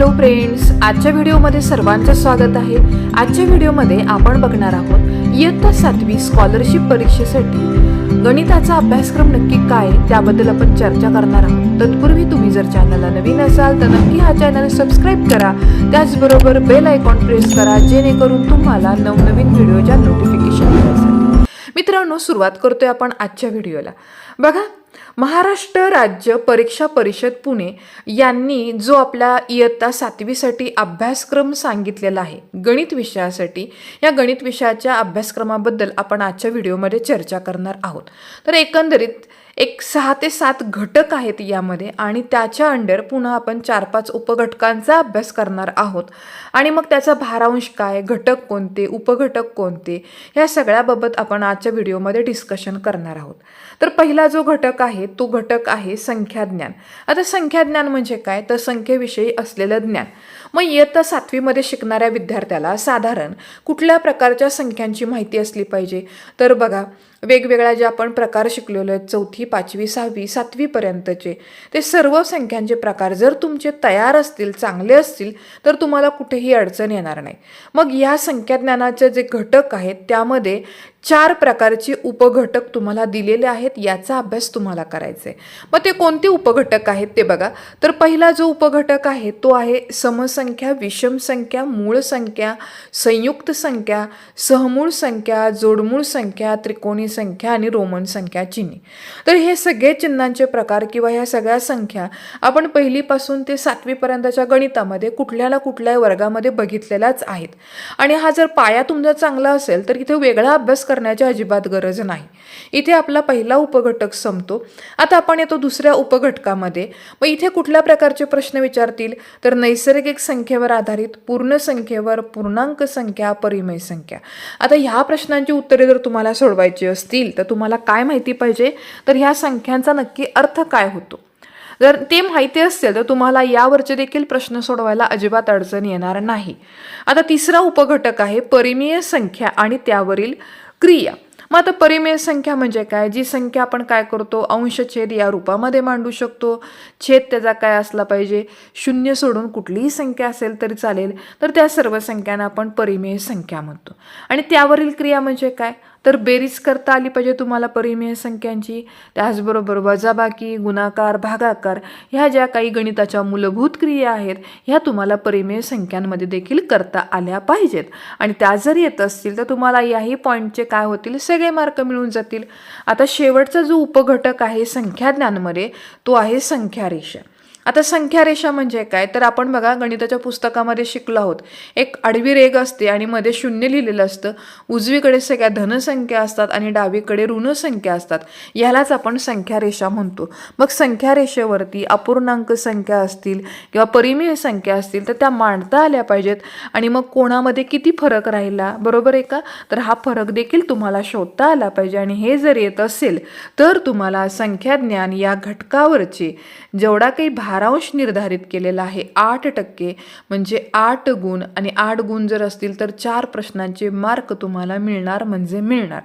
Hello friends, आजच्या व्हिडिओमध्ये सर्वांचं स्वागत आहे। आजच्या व्हिडिओमध्ये आपण बघणार आहोत इयत्ता 7वी स्कॉलरशिप परीक्षेसाठी गणिताचा अभ्यासक्रम नक्की काय त्याबद्दल आपण चर्चा करणार आहोत। तत्पूर्वी तुम्ही जर चॅनलला नवीन असाल तर नक्की हा चॅनल सबस्क्राइब करा, त्याचबरोबर बेल आयकॉन प्रेस करा जेणेकरून तुम्हाला नवनवीन व्हिडिओच्या नोटिफिकेशन मिळतील। मित्रांनो, सुरुवात करतोय आपण आजच्या व्हिडिओला। बघा, महाराष्ट्र राज्य परीक्षा परिषद पुणे यांनी जो आपल्या इयत्ता 7वी साठी अभ्यासक्रम सांगितलेला आहे गणित विषयासाठी, या गणित विषयाच्या अभ्यासक्रमाबद्दल आपण आजच्या व्हिडिओमध्ये चर्चा करणार आहोत। तर एकंदरीत 6 ते 7 घटक आहेत यामध्ये आणि त्याच्या अंडर पुन्हा आपण 4-5 उपघटकांचा अभ्यास करणार आहोत आणि मग त्याचा भारांश काय, घटक कोणते, उपघटक कोणते, या सगळ्याबाबत आपण आजच्या व्हिडिओमध्ये डिस्कशन करणार आहोत। तर पहिला जो घटक आहे तो घटक आहे संख्याज्ञान। आता संख्याज्ञान म्हणजे काय, तर संख्येविषयी असलेलं ज्ञान। मग इयत्ता 7वी मध्ये शिकणाऱ्या विद्यार्थ्याला साधारण कुठल्या प्रकारच्या संख्यांची माहिती असली पाहिजे, तर बघा वेगवेगळ्या जे आपण प्रकार शिकलेलो आहेत 4थी, 5वी, 6वी, 7वी पर्यंतचे ते सर्व संख्यांचे प्रकार जर तुमचे तयार असतील, चांगले असतील, तर तुम्हाला कुठेही अडचण येणार नाही। मग या संख्याज्ञानाचे जे घटक आहेत त्यामध्ये 4 प्रकारचे उपघटक तुम्हाला दिलेले आहेत, याचा अभ्यास तुम्हाला करायचा आहे। मग ते कोणते उपघटक आहेत ते बघा। तर पहिला जो उपघटक आहे तो आहे समसंख्या, विषम संख्या, मूळ संख्या, संयुक्त संख्या, सहमूळ संख्या, जोडमूळ संख्या, त्रिकोणी संख्या आणि रोमन संख्या चिन्हे। तर हे सगळे चिन्हांचे प्रकार किंवा ह्या सगळ्या संख्या आपण पहिलीपासून ते 7वी पर्यंतच्या गणितामध्ये कुठल्या ना कुठल्या वर्गामध्ये बघितलेल्याच आहेत आणि हा जर पाया तुमचा चांगला असेल तर इथे वेगळा अभ्यास करण्याची अजिबात गरज नाही। इथे आपला पहिला उपघटक संपतो। आता आपण येतो दुसऱ्या उपघटकामध्ये। मग इथे कुठल्या प्रकारचे प्रश्न विचारतील, तर नैसर्गिक संख्येवर आधारित, पूर्ण संख्येवर, पूर्णांक संख्या, परिमेय संख्या। आता ह्या प्रश्नांची उत्तरे जर तुम्हाला सोडवायची असतील तर तुम्हाला काय माहिती पाहिजे, तर ह्या संख्यांचा नक्की अर्थ काय होतो। जर ते माहिती असेल तर तुम्हाला यावरचे देखील प्रश्न सोडवायला अजिबात अडचण येणार नाही। आता तिसरा उपघटक आहे परिमेय संख्या आणि त्यावरील क्रिया। मग आता परिमेय संख्या म्हणजे काय, जी संख्या आपण काय करतो अंश छेद या रूपामध्ये मांडू शकतो। छेद त्याचा काय असला पाहिजे, 0 सोडून कुठलीही संख्या असेल तरी चालेल, तर त्या सर्व संख्यांना आपण परिमेय संख्या म्हणतो। आणि त्यावरील क्रिया म्हणजे काय, तर बेरीज करता आली पाहिजे तुम्हाला परिमेय संख्यांची, त्याचबरोबर वजाबाकी, गुणाकार, भागाकार ह्या ज्या काही गणिताच्या मूलभूत क्रिया आहेत ह्या तुम्हाला परिमेय संख्यांमध्ये देखील करता आल्या पाहिजेत आणि त्या जर येत असतील तर तुम्हाला याही पॉईंटचे काय होतील, सगळे मार्क मिळून जातील। आता शेवटचा जो उपघटक आहे संख्याज्ञानमध्ये तो आहे संख्यारेषा। आता संख्यारेषा म्हणजे काय, तर आपण बघा गणिताच्या पुस्तकामध्ये शिकलो आहोत, एक आडवी रेघ असते आणि मध्ये 0 लिहिलेलं असतं, उजवीकडे सगळ्या धनसंख्या असतात आणि डावीकडे ऋण संख्या असतात, यालाच आपण संख्यारेषा म्हणतो। मग संख्यारेषेवरती अपूर्णांक संख्या असतील किंवा परिमेय संख्या असतील तर त्या मांडता आल्या पाहिजेत आणि मग कोणामध्ये किती फरक राहिला, बरोबर आहे का, तर हा फरक देखील तुम्हाला शोधता आला पाहिजे आणि हे जर येत असेल तर तुम्हाला संख्याज्ञान या घटकावरचे जेवढा काही भारांश निर्धारित केलेला आहे 8% म्हणजे 8 गुण, आणि 8 गुण जर असतील तर 4 प्रश्नांचे मार्क तुम्हाला मिळणार म्हणजे मिळणार।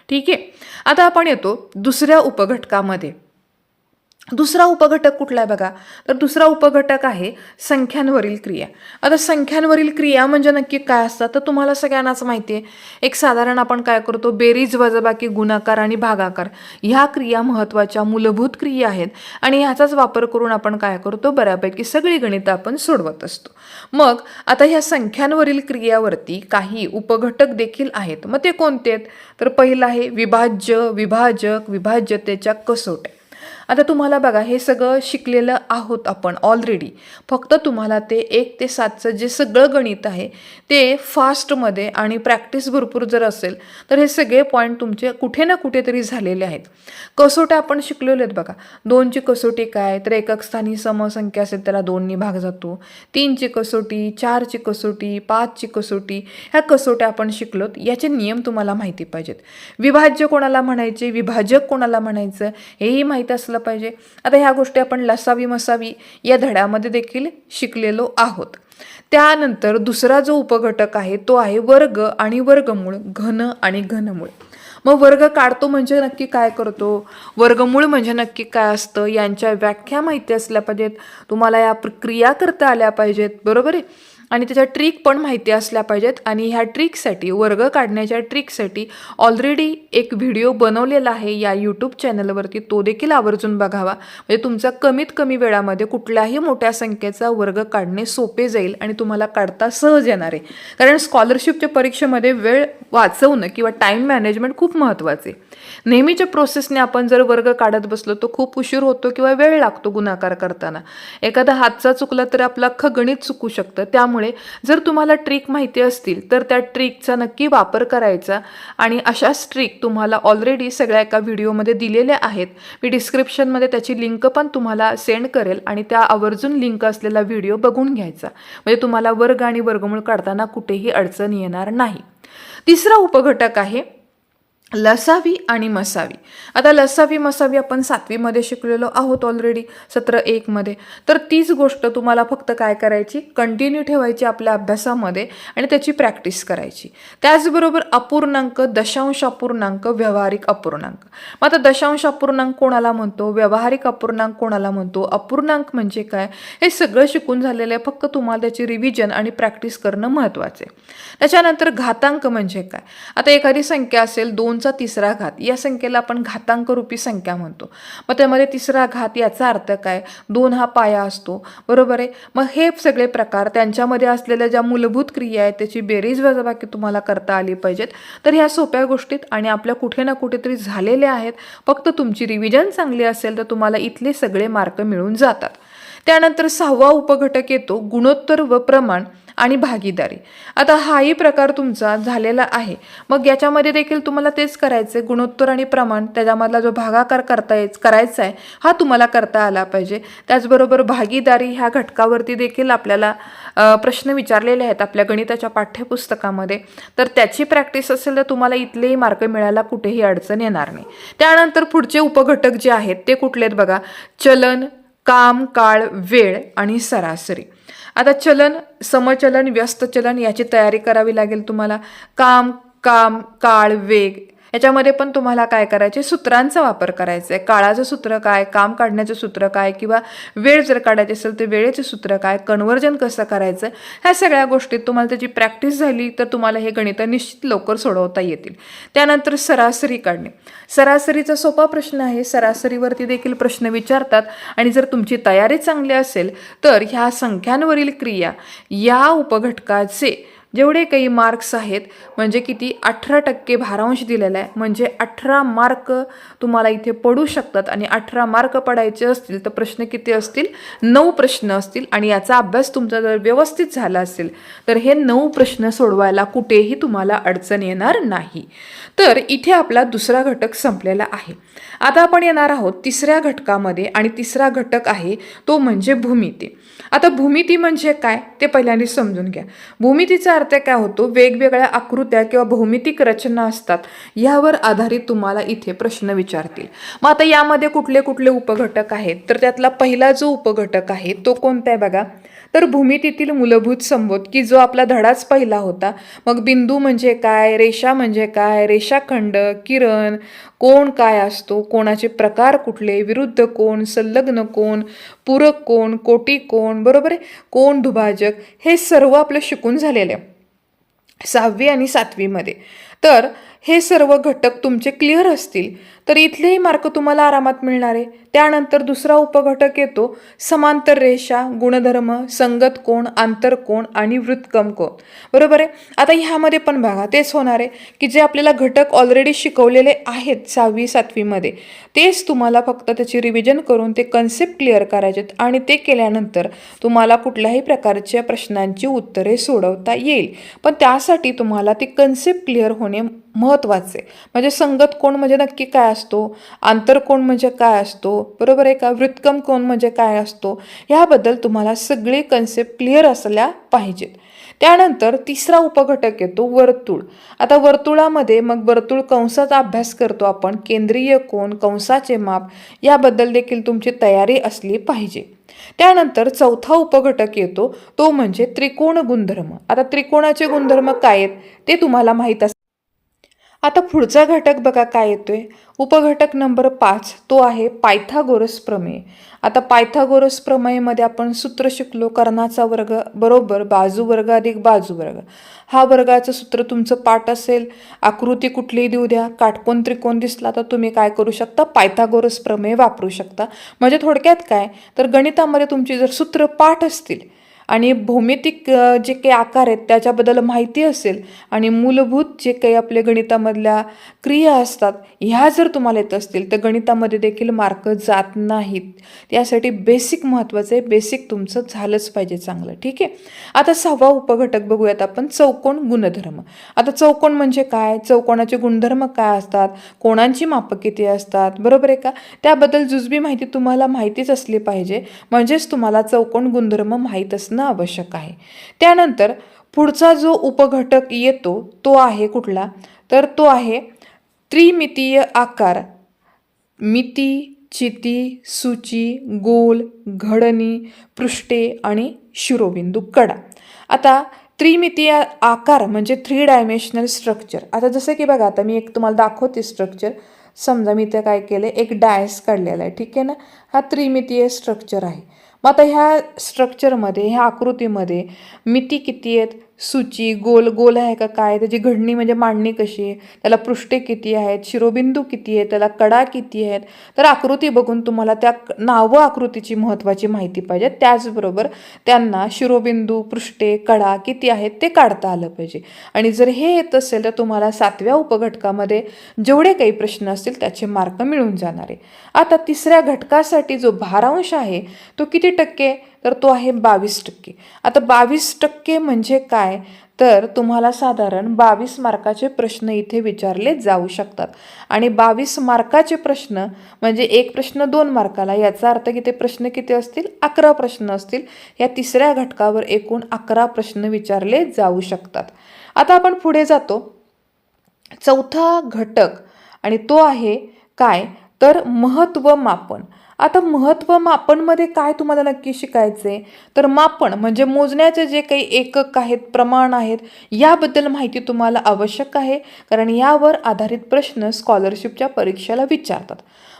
ठीक आहे, आता आपण येतो दुसऱ्या उपघटकामध्ये। दुसरा उपघटक कुठला आहे बघा, तर दुसरा उपघटक आहे संख्यांवरील क्रिया। आता संख्यांवरील क्रिया म्हणजे नक्की काय असतात, तर तुम्हाला सगळ्यांनाच माहिती आहे, एक साधारण आपण काय करतो बेरीज, वजाबाकी, गुणाकार आणि भागाकार ह्या क्रिया महत्त्वाच्या मूलभूत क्रिया आहेत आणि ह्याचाच वापर करून आपण काय करतो बऱ्यापैकी सगळी गणितं आपण सोडवत असतो। मग आता ह्या संख्यांवरील क्रियावरती काही उपघटक देखील आहेत। मग ते कोणते आहेत, तर पहिलं आहे विभाज्य, विभाजक, विभाज्यतेच्या कसोट्या। आता तुम्हाला बघा हे सगळं शिकलेलं आहोत आपण ऑलरेडी, फक्त तुम्हाला ते 1 ते 7चं जे सगळं गणित आहे ते फास्टमध्ये आणि प्रॅक्टिस भरपूर जर असेल तर हे सगळे पॉईंट तुमचे कुठे ना कुठेतरी झालेले आहेत। कसोट्या आपण शिकलेले आहेत बघा, 2ची कसोटी काय, तर एकक स्थानी समसंख्या असेल त्याला 2 ने भाग जातो, 3ची कसोटी, 4ची कसोटी, 5ची कसोटी, ह्या कसोट्या आपण शिकलोत, याचे नियम तुम्हाला माहिती पाहिजेत। विभाज्य कोणाला म्हणायचे, विभाजक कोणाला म्हणायचं हेही माहीत असलं पाहिजे। आता ह्या गोष्टी आपण लसावी मसावी या धड्यामध्ये देखील शिकलेलो आहोत। त्यानंतर दुसरा जो उपघटक आहे तो आहे वर्ग आणि वर्गमूळ, घन आणि घनमूळ। मग वर्ग काढतो म्हणजे नक्की काय करतो, वर्गमूळ म्हणजे नक्की काय असतं, यांच्या व्याख्या माहिती असल्या पाहिजेत, तुम्हाला या प्रक्रिया करता आल्या पाहिजेत, बरोबर आहे. आणि त्याच्या ट्रिक पण माहिती असल्या पाहिजेत. आणि ह्या ट्रिकसाठी, वर्ग काढण्याच्या ट्रिकसाठी ऑलरेडी एक व्हिडिओ बनवलेला आहे या यूट्यूब चॅनलवरती, तो देखील आवर्जून बघावा. म्हणजे तुमचा कमीत कमी वेळामध्ये कुठल्याही मोठ्या संख्येचा वर्ग काढणे सोपे जाईल आणि तुम्हाला काढता सहज येणार आहे. कारण स्कॉलरशिपच्या परीक्षेमध्ये वेळ वाचवणं किंवा टाईम मॅनेजमेंट खूप महत्त्वाचे. नेहमीच्या प्रोसेसने आपण जर वर्ग काढत बसलो तर खूप उशीर होतो किंवा वेळ लागतो गुणाकार करताना. एखादा हातचा चुकला तर आपलं अख्खं गणित चुकू शकतं. त्यामुळे जर तुम्हाला ट्रिक माहिती असतील तर त्या ट्रिकचा नक्की वापर करायचा. आणि अशाच ट्रिक तुम्हाला ऑलरेडी सगळ्या एका व्हिडिओमध्ये दिलेल्या आहेत. मी डिस्क्रिप्शनमध्ये त्याची लिंक पण तुम्हाला सेंड करेल आणि त्या आवर्जून लिंक असलेला व्हिडिओ बघून घ्यायचा. म्हणजे तुम्हाला वर्ग आणि वर्गमूळ काढताना कुठेही अडचण येणार नाही. तिसरा उपघटक आहे लसावी आणि मसावी. आता लसावी मसावी आपण 7वीमध्ये शिकलेलो आहोत ऑलरेडी, सत्र 1मध्ये. तर तीच गोष्ट तुम्हाला फक्त काय करायची, कंटिन्यू ठेवायची आपल्या अभ्यासामध्ये आणि त्याची प्रॅक्टिस करायची. त्याचबरोबर अपूर्णांक, दशांश अपूर्णांक, व्यावहारिक अपूर्णांक. मग आता दशांश अपूर्णांक कोणाला म्हणतो, व्यावहारिक अपूर्णांक कोणाला म्हणतो, अपूर्णांक म्हणजे काय, हे सगळं शिकून झालेलं आहे. फक्त तुम्हाला त्याची रिव्हिजन आणि प्रॅक्टिस करणं महत्त्वाचे. त्याच्यानंतर घातांक म्हणजे काय. आता एखादी संख्या असेल 2चा तिसरा घात, या संख्येला आपण घातांक रूपी संख्या म्हणतो. मग त्यामध्ये तिसरा घात याचा अर्थ काय, 2 हा पाया असतो, बरोबर आहे. मग हे सगळे प्रकार, त्यांच्यामध्ये असलेल्या ज्या मूलभूत क्रिया आहेत त्याची बेरीज वजाबाकी तुम्हाला करता आली पाहिजेत. तर ह्या सोप्या गोष्टीत आणि आपल्या कुठे ना कुठेतरी झालेल्या आहेत. फक्त तुमची रिव्हिजन चांगली असेल तर तुम्हाला इथले सगळे मार्क मिळून जातात. त्यानंतर 6वा उपघटक येतो गुणोत्तर व प्रमाण आणि भागीदारी. आता हाही प्रकार तुमचा झालेला आहे. मग याच्यामध्ये देखील तुम्हाला तेच करायचं आहे, गुणोत्तर आणि प्रमाण, त्याच्यामधला जो भागाकार करायचा आहे हा तुम्हाला करता आला पाहिजे. त्याचबरोबर भागीदारी ह्या घटकावरती देखील आपल्याला प्रश्न विचारलेले आहेत आपल्या गणिताच्या पाठ्यपुस्तकामध्ये. तर त्याची प्रॅक्टिस असेल तर तुम्हाला इथलेही मार्क मिळायला कुठेही अडचण येणार नाही. त्यानंतर पुढचे उपघटक जे आहेत ते कुठले आहेत बघा, चलन, काम, काळ, वेळ आणि सरासरी. आता चलन, समचलन, व्यस्त चलन याची तयारी करावी लागेल तुम्हाला. काम, काळ, वेग याच्यामध्ये पण तुम्हाला काय करायचे, सूत्रांचा वापर करायचा आहे. काळाचं सूत्र काय, काम काढण्याचं सूत्र काय, किंवा वेळ जर काढायची असेल तर वेळेचे सूत्र काय, कन्व्हर्जन कसं करायचं, ह्या सगळ्या गोष्टीत तुम्हाला त्याची प्रॅक्टिस झाली तर तुम्हाला हे गणित निश्चित लवकर सोडवता येतील. त्यानंतर सरासरी काढणे. सरासरीचा सोपा प्रश्न आहे. सरासरीवरती देखील प्रश्न विचारतात आणि जर तुमची तयारी चांगली असेल तर ह्या संख्यांवरील क्रिया या उपघटकाचे जेवढे काही मार्क्स आहेत, म्हणजे किती, 18% भारांश दिलेला आहे. म्हणजे 18 मार्क तुम्हाला इथे पडू शकतात. आणि 18 मार्क पडायचे असतील तर प्रश्न किती असतील, 9 प्रश्न असतील. आणि याचा अभ्यास तुमचा जर व्यवस्थित झाला असेल तर हे 9 प्रश्न सोडवायला कुठेही तुम्हाला अडचण येणार नाही. तर इथे आपला दुसरा घटक संपलेला आहे. आता आपण येणार आहोत तिसऱ्या घटकामध्ये आणि तिसरा घटक आहे तो म्हणजे भूमिती. आता भूमिती म्हणजे काय ते पहिल्यांदा समजून घ्या. भूमितीचा अर्थ काय होतो, वेगवेगळ्या आकृत्या किंवा भौमितिक रचना असतात, यावर आधारित तुम्हाला इथे प्रश्न विचारतील. मग आता यामध्ये कुठले कुठले उपघटक आहेत, तर त्यातला पहिला जो उपघटक आहे तो कोणता आहे बघा, तर भूमितीतील मूलभूत संबोध, की जो आपला धडाच पहिला होता. मग बिंदू म्हणजे काय, रेषा म्हणजे काय, रेषाखंड, किरण, कोण काय असतो, कोणाचे प्रकार कुठले, विरुद्ध कोण, संलग्न कोण, पूरक कोण, कोटी कोण, बरोबर आहे, कोण दुभाजक, हे सर्व आपलं शिकून झालेलं आहे 6वी आणि 7वीमध्ये. तर हे सर्व घटक तुमचे क्लिअर असतील तर इथलेही मार्क तुम्हाला आरामात मिळणार आहे. त्यानंतर दुसरा उपघटक येतो समांतर रेषा, गुणधर्म, संगत कोण, आंतरकोण आणि वृत्तकम कोण, बरोबर आहे. आता ह्यामध्ये पण बघा तेच होणार आहे की जे आपल्याला घटक ऑलरेडी शिकवलेले आहेत 6वी 7वीमध्ये, तेच तुम्हाला फक्त त्याची रिव्हिजन करून ते कन्सेप्ट क्लिअर करायचे आणि ते केल्यानंतर तुम्हाला कुठल्याही प्रकारच्या प्रश्नांची उत्तरे सोडवता येईल. पण त्यासाठी तुम्हाला ती कन्सेप्ट क्लिअर होणे महत्त्वाचे. म्हणजे संगत कोण म्हणजे नक्की काय असतो, आंतरकोण म्हणजे काय असतो, बरोबर आहे का, वृत्तकम कोण म्हणजे काय असतो, याबद्दल तुम्हाला सगळे कन्सेप्ट क्लिअर असल्या पाहिजेत. त्यानंतर तिसरा उपघटक येतो वर्तुळ. आता वर्तुळामध्ये मग वर्तुळ कंसाचा अभ्यास करतो आपण, केंद्रीय कोन, कंसाचे माप, याबद्दल देखील तुमची तयारी असली पाहिजे. त्यानंतर चौथा उपघटक येतो तो म्हणजे त्रिकोण गुणधर्म. आता त्रिकोणाचे गुणधर्म काय आहेत ते तुम्हाला माहीत असतात. आता पुढचा घटक बघा काय येतोय, उपघटक नंबर 5, तो आहे पायथागोरस प्रमेय. आता पायथागोरस प्रमेयमध्ये आपण सूत्र शिकलो, कर्णाचा वर्ग बरोबर बाजू वर्ग अधिक बाजू वर्ग. हा वर्गाचं सूत्र तुमचं पाठ असेल, आकृती कुठलीही देऊ द्या, काटकोन त्रिकोण दिसला तर तुम्ही काय करू शकता, पायथागोरस प्रमेय वापरू शकता. म्हणजे थोडक्यात काय, तर गणितामध्ये तुमची जर सूत्र पाठ असतील आणि भौमितिक जे काही आकार आहेत त्याच्याबद्दल माहिती असेल आणि मूलभूत जे काही आपल्या गणितामधल्या क्रिया असतात ह्या जर तुम्हाला येत असतील तर गणितामध्ये देखील मार्क जात नाहीत. त्यासाठी बेसिक महत्त्वाचं आहे, बेसिक तुमचं झालंच पाहिजे चांगलं. ठीक आहे. आता 6वा उपघटक बघूयात आपण, चौकोन गुणधर्म. आता चौकोन म्हणजे काय, चौकोनाचे गुणधर्म काय असतात, कोणांची मापं किती असतात, बरोबर आहे का, त्याबद्दल जुजबी माहिती तुम्हाला माहितीच असली पाहिजे. म्हणजेच तुम्हाला चौकोन गुणधर्म माहीत असणं आवश्यक आहे. त्यानंतर पुढचा जो उपघटक येतो तो आहे कुठला, तर तो आहे त्रिमितीय आकार, मिती, चिती, सूची, गोल, घडणी, पृष्ठे आणि शिरोबिंदू कडा. आता त्रिमितीय आकार म्हणजे 3 डायमेन्शनल स्ट्रक्चर. आता जसं की बघा, आता मी एक तुम्हाला दाखवते स्ट्रक्चर. समजा मी इथं काय केलं, एक डायस काढलेला आहे. ठीक आहे ना, हा त्रिमितीय स्ट्रक्चर आहे. मग आता ह्या स्ट्रक्चरमध्ये, ह्या आकृतीमध्ये मिती किती आहेत, सूची, गोल गोल आहे का काय, त्याची घडणी म्हणजे मांडणी कशी आहे, त्याला पृष्ठे किती आहेत, शिरोबिंदू किती आहेत, त्याला कडा किती आहेत. तर आकृती बघून तुम्हाला त्या नावं आकृतीची महत्त्वाची माहिती पाहिजे. त्याचबरोबर त्यांना शिरोबिंदू, पृष्ठे, कडा किती आहेत ते काढता आलं पाहिजे. आणि जर हे येत असेल तर तुम्हाला 7व्या उपघटकामध्ये जेवढे काही प्रश्न असतील त्याचे मार्क मिळून जाणार आहे. आता तिसऱ्या घटकासाठी जो भारांश आहे तो किती टक्के, तर तो आहे 22%. आता 22% म्हणजे काय, तर तुम्हाला साधारण 22 मार्काचे प्रश्न इथे विचारले जाऊ शकतात. आणि 22 मार्काचे प्रश्न म्हणजे एक प्रश्न 2 मार्काला, याचा अर्थ की ते प्रश्न किती असतील, 11 प्रश्न असतील. या तिसऱ्या घटकावर एकूण 11 प्रश्न विचारले जाऊ शकतात. आता आपण पुढे जातो, चौथा घटक, आणि तो आहे काय, तर महत्त्व मापन. आता महत्त्व मापनमध्ये काय तुम्हाला नक्की शिकायचे, तर मापन म्हणजे मोजण्याचे जे काही एकक आहेत, प्रमाण आहेत, याबद्दल माहिती तुम्हाला आवश्यक आहे. कारण यावर आधारित प्रश्न स्कॉलरशिपच्या परीक्षेला विचारतात.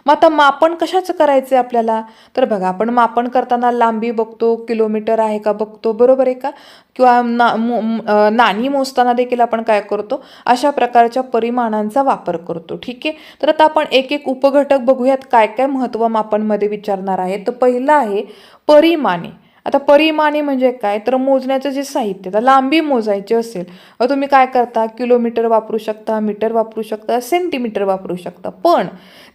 मग आता मापन कशाचं करायचं आहे आपल्याला, तर बघा, आपण मापन करताना लांबी बघतो, किलोमीटर आहे का बघतो, बरोबर आहे का, किंवा नाणी मोजताना देखील आपण काय करतो, अशा प्रकारच्या परिमाणांचा वापर करतो. ठीक आहे. तर आता आपण एक एक उपघटक बघूयात काय काय महत्त्व मापनमध्ये विचारणार आहे. तर पहिलं आहे परिमाणे. आता परिमाणे म्हणजे काय, तर मोजण्याचं जे साहित्य, तर लांबी मोजायची असेल तुम्ही काय करता, किलोमीटर वापरू शकता, मीटर वापरू शकता, सेंटीमीटर वापरू शकता. पण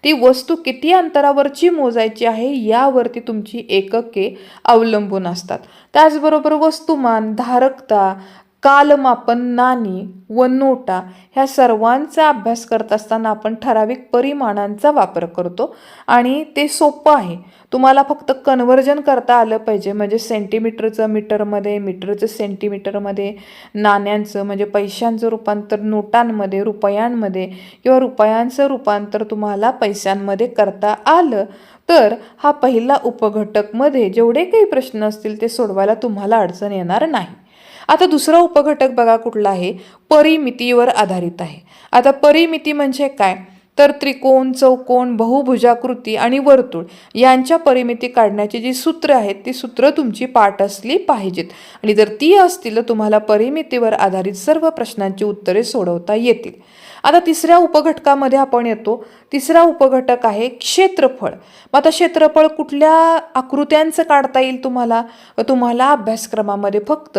ती वस्तू किती अंतरावरची मोजायची आहे यावरती तुमची एकके अवलंबून असतात. त्याचबरोबर वस्तुमान, धारकता, कालमापन, नाणी व नोटा ह्या सर्वांचा अभ्यास करत असताना आपण ठराविक परिमाणांचा वापर करतो. आणि ते सोपं आहे, तुम्हाला फक्त कन्व्हर्जन करता आलं पाहिजे. म्हणजे सेंटीमीटरचं मीटरमध्ये, मीटरचं सेंटीमीटरमध्ये, नाण्यांचं म्हणजे पैशांचं रूपांतर नोटांमध्ये, रुपयांमध्ये, किंवा रुपयांचं रूपांतर तुम्हाला पैशांमध्ये करता आलं तर हा पहिला उपघटकमध्ये जेवढे काही प्रश्न असतील ते सोडवायला तुम्हाला अडचण येणार नाही. आता दुसरा उपघटक बघा कुठला आहे, परिमितीवर आधारित आहे. आता परिमिती म्हणजे काय, तर त्रिकोण, चौकोन, बहुभुजाकृती आणि वर्तुळ यांच्या परिमिती काढण्याची जी सूत्र आहेत ती सूत्र तुमची पाठ असली पाहिजेत. आणि जर ती असतील तर तुम्हाला परिमितीवर आधारित सर्व प्रश्नांची उत्तरे सोडवता येतील. आता तिसऱ्या उपघटकामध्ये आपण येतो. तिसरा उपघटक आहे क्षेत्रफळ. मग आता क्षेत्रफळ कुठल्या आकृत्यांचं काढता येईल तुम्हाला, तुम्हाला अभ्यासक्रमामध्ये फक्त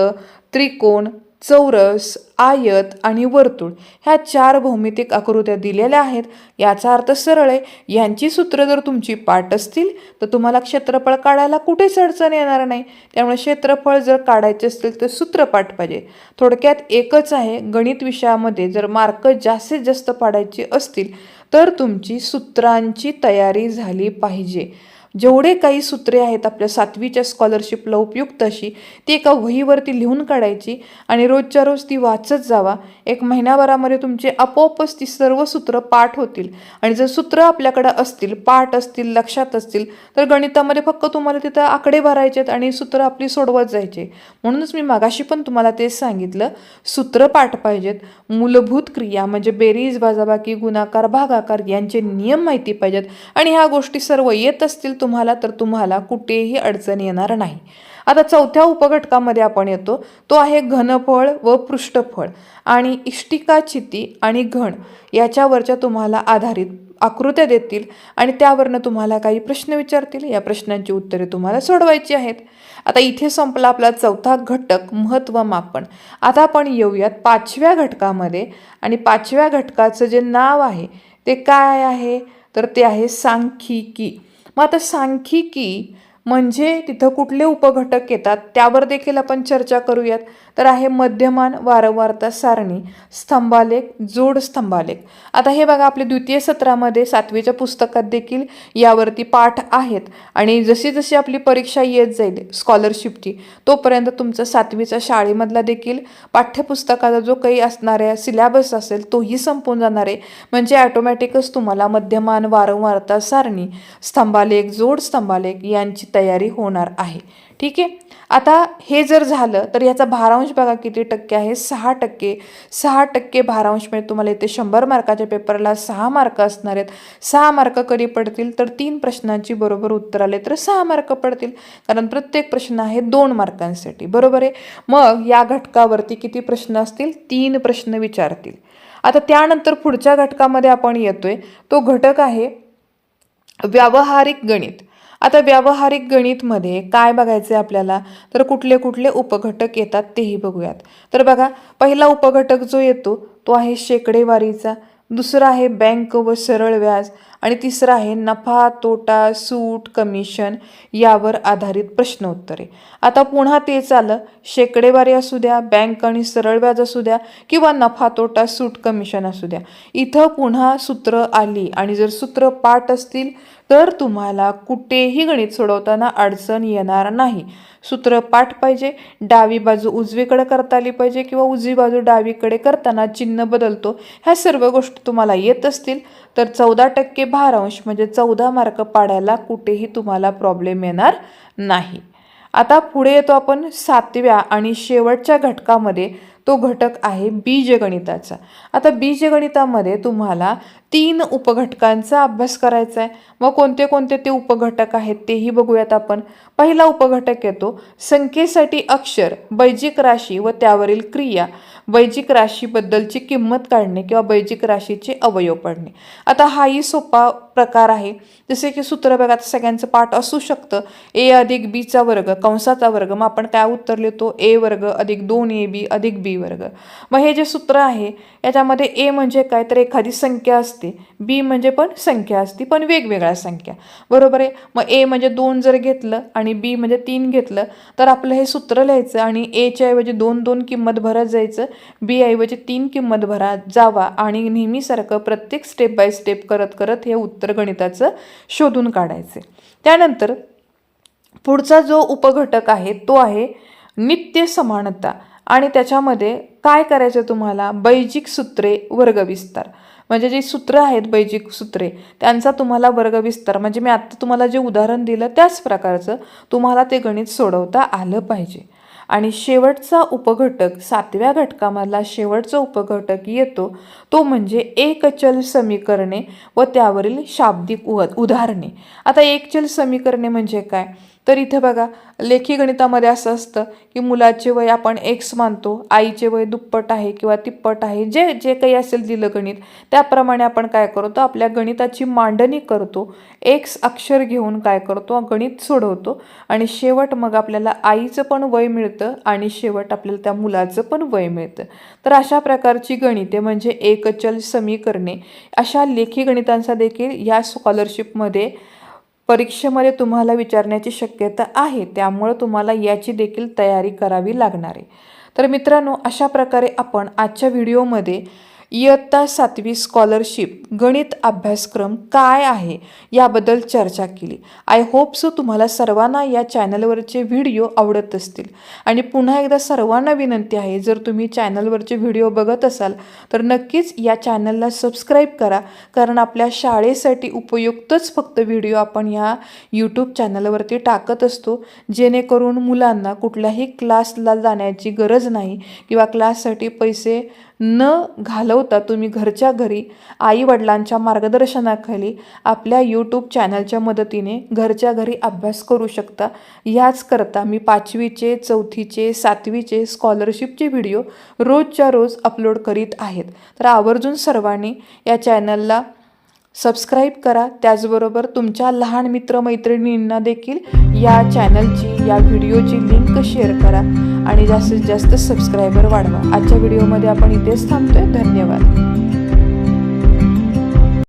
त्रिकोण, चौरस, आयत आणि वर्तुळ ह्या 4 भौमितिक आकृत्या दिलेल्या आहेत. याचा अर्थ सरळ आहे, यांची सूत्र जर तुमची पाठ असतील तर तुम्हाला क्षेत्रफळ काढायला कुठेच अडचण येणार नाही. त्यामुळे क्षेत्रफळ जर काढायचे असतील तर सूत्र पाठ पाहिजे. थोडक्यात एकच आहे, गणित विषयामध्ये जर मार्क जास्तीत जास्त पाडायचे असतील तर तुमची सूत्रांची तयारी झाली पाहिजे. जेवढे काही सूत्रे आहेत आपल्या 7वीच्या स्कॉलरशिपला उपयुक्त अशी ती एका वहीवरती लिहून काढायची आणि रोजच्या रोज ती वाचत जावा. एक महिन्याभरामध्ये तुमचे आपोआपच ती सर्व सूत्र पाठ होतील. आणि जर सूत्र आपल्याकडे असतील, पाठ असतील, लक्षात असतील, तर गणितामध्ये फक्त तुम्हाला तिथं आकडे भरायचे आहेत आणि सूत्र आपली सोडवत जायचे. म्हणूनच मी मागाशी पण तुम्हाला तेच सांगितलं, सूत्र पाठ पाहिजेत, मूलभूत क्रिया म्हणजे बेरीज, वजाबाकी, गुणाकार, भागाकार यांचे नियम माहिती पाहिजेत आणि ह्या गोष्टी सर्व येत असतील तुम्हाला तर तुम्हाला कुठेही अडचण येणार नाही. आता चौथ्या उपघटकामध्ये आपण येतो, तो आहे घनफळ व पृष्ठफळ आणि इष्टिका, चिती आणि घन याच्यावरच्या तुम्हाला आधारित आकृत्या देतील आणि त्यावरनं तुम्हाला काही प्रश्न विचारतील. या प्रश्नांची उत्तरे तुम्हाला सोडवायची आहेत. आता इथे संपला आपला चौथा घटक महत्त्व मापन. आता आपण येऊयात 5व्या घटकामध्ये आणि 5व्या घटकाचं जे नाव आहे ते काय आहे तर ते आहे सांख्यिकी. मग आता सांख्यिकी म्हणजे तिथं कुठले उपघटक येतात त्यावर देखील आपण चर्चा करूयात. तर आहे मध्यमान, वारंवारता सारणी, स्तंभालेख, जोड स्तंभालेख. आता हे बघा आपल्या द्वितीय सत्रामध्ये 7वीच्या पुस्तकात देखील यावरती पाठ आहेत आणि जशी जशी आपली परीक्षा येत जाईल स्कॉलरशिपची तोपर्यंत तुमचा 7वीचा शाळेमधला देखील पाठ्यपुस्तकाचा जो काही असणाऱ्या सिलेबस असेल तोही संपून जाणार आहे. म्हणजे ॲटोमॅटिकच तुम्हाला मध्यमान, वारंवारता सारणी, स्तंभालेख, जोड स्तंभालेख यांची तयारी होणार आहे. ठीक आहे. आता हे जर झालं तर याचा भारांश बघा किती टक्के आहे, 6%. 6% भारांश म्हणजे तुम्हाला इथे 100 मार्काच्या पेपरला 6 मार्क असणार आहेत. 6 मार्क कधी पडतील तर 3 प्रश्नांची बरोबर उत्तर आले तर 6 मार्क पडतील, कारण प्रत्येक प्रश्न आहे 2 मार्कांसाठी. बरोबर आहे. मग या घटकावरती किती प्रश्न असतील, 3 प्रश्न विचारतील. आता त्यानंतर पुढच्या घटकामध्ये आपण येतोय, तो घटक आहे व्यावहारिक गणित. आता व्यावहारिक गणितमध्ये काय बघायचं आहे आपल्याला तर कुठले कुठले उपघटक येतात तेही बघूयात. तर बघा पहिला उपघटक जो येतो तो आहे शेकडेवारीचा, दुसरा आहे बँक व सरळ व्याज आणि तिसरा आहे नफा, तोटा, सूट, कमिशन यावर आधारित प्रश्न उत्तरे. आता पुन्हा तेच आलं, शेकडेवारी असू द्या, बँक आणि सरळ व्याज असू द्या किंवा नफा, तोटा, सूट, कमिशन असू द्या, इथं पुन्हा सूत्र आली आणि जर सूत्र पाठ असतील तर तुम्हाला कुठेही गणित सोडवताना अडचण येणार नाही. सूत्र पाठ पाहिजे, डावी बाजू उजवीकडे करता आली पाहिजे किंवा उजवी बाजू डावीकडे करताना चिन्ह बदलतो, ह्या सर्व गोष्टी तुम्हाला येत असतील तर 14% भारांश म्हणजे 14 मार्क पाडायला कुठेही तुम्हाला प्रॉब्लेम येणार नाही. आता पुढे येतो आपण 7व्या आणि शेवटच्या घटकामध्ये, तो घटक आहे बीजगणिताचा. आता बीजगणितामध्ये तुम्हाला 3 उपघटकांचा अभ्यास करायचा आहे. मग कोणते कोणते ते उपघटक आहेत तेही बघूयात आपण. पहिला उपघटक येतो संख्येसाठी अक्षर, बैजिक राशी व त्यावरील क्रिया, बैजिक राशीबद्दलची किंमत काढणे किंवा बैजिक राशीचे अवयव पडणे. आता हाही सोपा प्रकार आहे. जसे की सूत्र बघा सगळ्यांचं पाठ असू शकतं, ए अधिक बीचा वर्ग कंसाचा वर्ग, मग आपण काय उत्तर लिहितो, ए वर्ग अधिक 2ab अधिक बी वर्ग. मग हे जे सूत्र आहे याच्यामध्ये ए म्हणजे काय तर एखादी संख्या असते, बी म्हणजे पण संख्या असते पण वेगवेगळ्या संख्या. बरोबर आहे. मग ए म्हणजे 2 जर घेतलं आणि बी म्हणजे 3 घेतलं तर आपलं हे सूत्र लिहायचं आणि एच्या ऐवजी 2 किंमत भरत जायचं, बी ऐवजी 3 किंमत भरत जावा आणि नेहमीसारखं प्रत्येक स्टेप बाय स्टेप करत करत हे उत्तर गणिताचं शोधून काढायचे. त्यानंतर पुढचा जो उपघटक आहे तो आहे नित्य समानता आणि त्याच्यामध्ये काय करायचं तुम्हाला, बैजिक सूत्रे, वर्गविस्तार. म्हणजे जी सूत्र आहेत बैजिक सूत्रे त्यांचा तुम्हाला वर्गविस्तार म्हणजे मी आत्ता तुम्हाला जे उदाहरण दिलं त्याच प्रकारचं तुम्हाला ते गणित सोडवता आलं पाहिजे. आणि शेवटचा उपघटक 7व्या घटकामधला शेवटचा उपघटक येतो तो म्हणजे एकचल समीकरणे व त्यावरील शाब्दिक उदाहरणे. आता एकचल समीकरणे म्हणजे काय तर इथे बघा लेखी गणितामध्ये असं असतं की मुलाचे वय आपण एक्स मानतो, आईचे वय दुप्पट आहे किंवा तिप्पट आहे, जे जे काही असेल दिलं गणित त्याप्रमाणे आपण काय करतो आपल्या गणिताची मांडणी करतो, एक्स अक्षर घेऊन काय करतो गणित सोडवतो आणि शेवट मग आपल्याला आईचं पण वय मिळतं आणि शेवट आपल्याला त्या मुलाचं पण वय मिळतं. तर अशा प्रकारची गणिते म्हणजे एकचल समीकरणे अशा लेखी गणितांचा देखील या स्कॉलरशिपमध्ये परीक्षेमध्ये तुम्हाला विचारण्याची शक्यता आहे, त्यामुळे तुम्हाला याची देखील तयारी करावी लागणार आहे. तर मित्रांनो अशा प्रकारे आपण आजच्या व्हिडिओमध्ये इयत्ता 7वी स्कॉलरशिप गणित अभ्यासक्रम काय आहे याबद्दल चर्चा केली. आय होप सो तुम्हाला सर्वांना या चॅनलवरचे व्हिडिओ आवडत असतील. आणि पुन्हा एकदा सर्वांना विनंती आहे, जर तुम्ही चॅनलवरचे व्हिडिओ बघत असाल तर नक्कीच या चॅनलला सबस्क्राईब करा, कारण आपल्या शाळेसाठी उपयुक्तच फक्त व्हिडिओ आपण ह्या यूट्यूब चॅनलवरती टाकत असतो, जेणेकरून मुलांना कुठल्याही क्लासला जाण्याची गरज नाही किंवा क्लाससाठी पैसे न घालवता तुम्ही घरच्या घरी आईवडिलांच्या मार्गदर्शनाखाली आपल्या यूट्यूब चॅनलच्या मदतीने घरच्या घरी अभ्यास करू शकता. याचकरता मी 5वीचे 4थीचे 7वीचे स्कॉलरशिपचे व्हिडिओ रोजच्या रोज अपलोड करीत आहेत. तर आवर्जून सर्वांनी या चॅनलला सबस्क्राईब करा. त्याचबरोबर तुमच्या लहान मित्रमैत्रिणींना देखील या चॅनलची या व्हिडिओची लिंक शेअर करा आणि जास्तीत जास्त सबस्क्रायबर वाढवा. आजच्या व्हिडिओमध्ये आपण इथेच थांबतोय. धन्यवाद.